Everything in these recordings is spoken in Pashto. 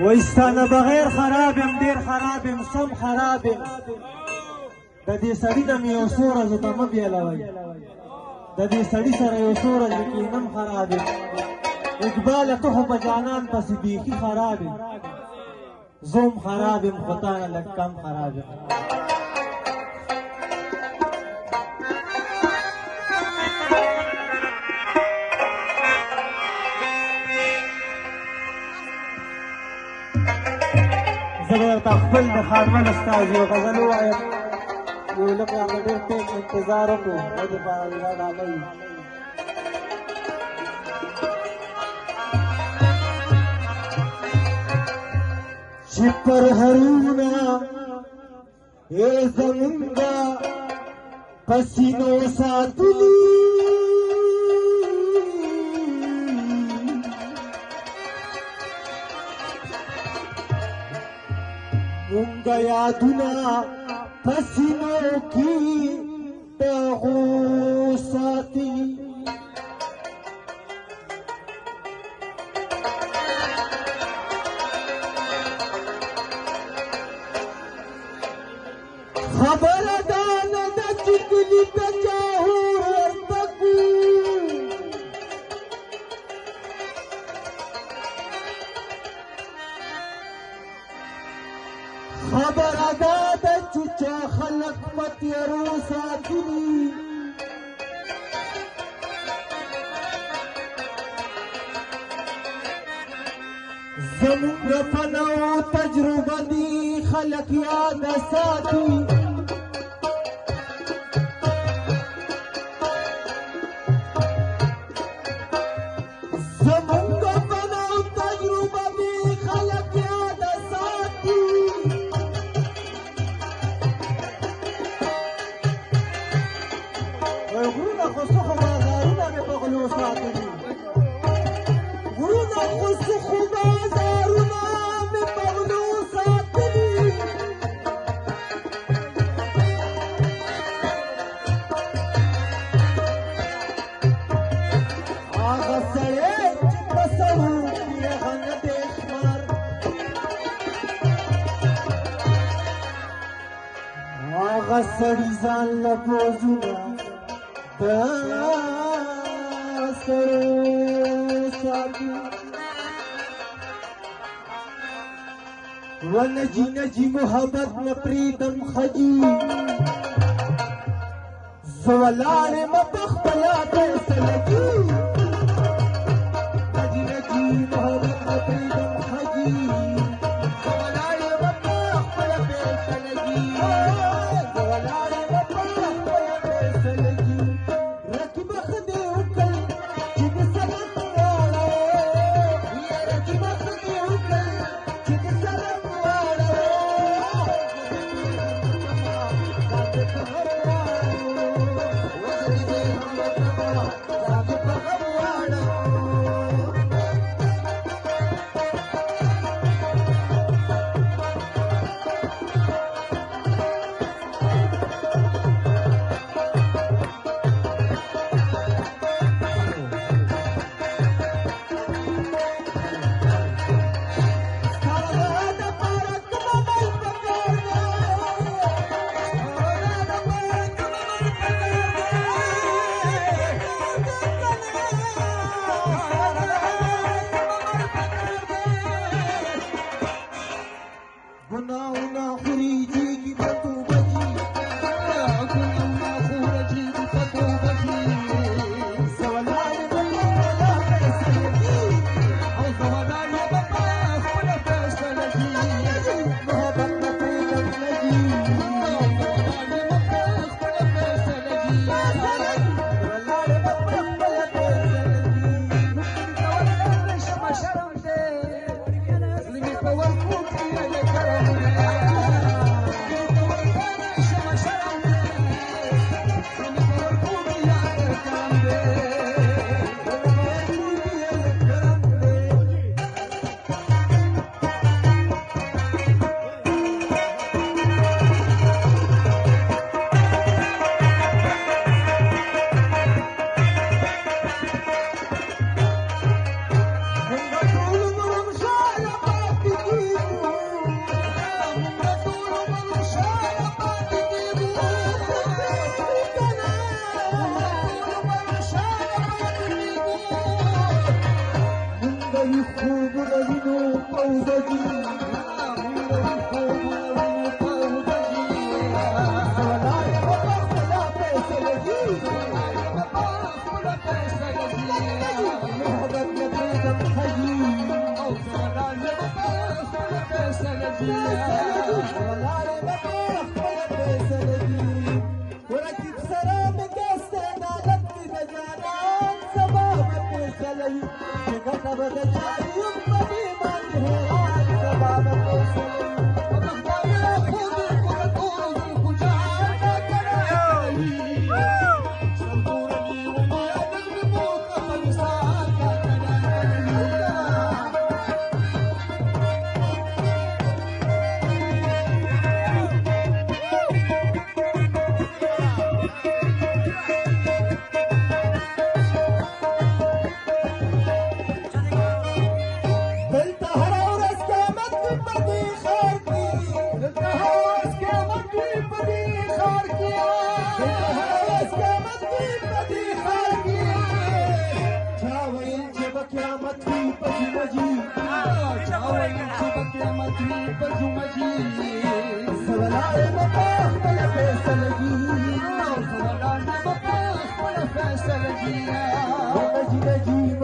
وایستانه بغیر خراب یم ډېر خراب یم سم خراب یم د دې سړي د مې یو څو ورځو ته مه بیلوئ د دې سړي سره یو څو ورځې کښېنم خراب یم اقباله ته خو په جانان پسې بیخي خراب یم زه هم خراب یم خو تا نه لږ کم خراب یم زه به درته خپل د خانمن استاذ یو غزل ووایم یو لږ راته ډېر ټیم انتظار وکړو او دپاره دا ډالۍ وي چې پر هرونه ای زمونږه په سینو ساتلي مونږه یادونه په سینو کې د هغو ساتي خبره دا نه ده چې کلي ته جاهور ورته کړو خبره دا ده چې چا خلک په تیرو ساتلي زموږ په نوو تجربه دي خلک یاد ساتي زموږ په نوو تجربه دي خلک یاد ساتي غرونه خو څخه بازارونه مې په غلو ساتلي غرونه خو څخه بازارونه مې په غلو ساتلي هغه سړی چې په سرو کې هغه نه دی ښمار هغه سړي ځان له پوځونه د سرو ساتي ونجي نجي محبت نه پرېږدم ښځي زه ولاړ یم په خپله فیصلګي نجي نجي محبت نه پرېږدم ښځي زه ولاړ یم په خپله فیصلګي زه ولاړ یم په خپله فیصلګي رقیبه ښه دې وکړ چې د سلام واړه رقیبه ښه دې وکړ چې د سلام واړه ولاړې به په خپله فیصله دي ورقیب سره مې ګسته عدالت کې د جانان سبا به فیصله وي چې ګټه به د چا یم په دې باندې حیران سبا به فیصله وي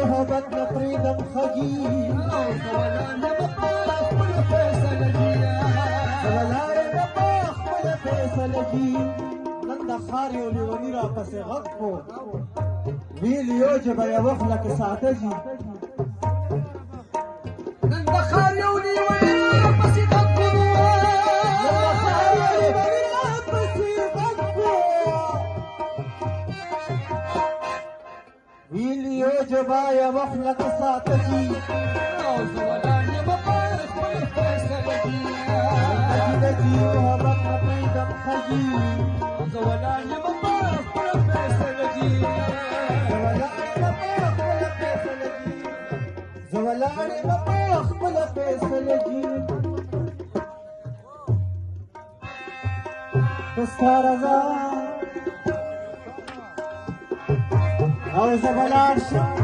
محبت نه پرېږدم خږي ولاړې به په خپله فیصله کي نن د ښار یو لیوني راپسې غږ کړو ویل یو ژبه یوه خوله کې ساده ځي نن د ښار یو لیوني راپسې غږ کړو ویلیو جبا یا وخلق ساتجی زولانی مپار خپل فیصله جی نجی محبت نپریدم خجی زولانی مپار خپل فیصله جی زولانی مپار خپل فیصله جی دستا رضا او زبلان شم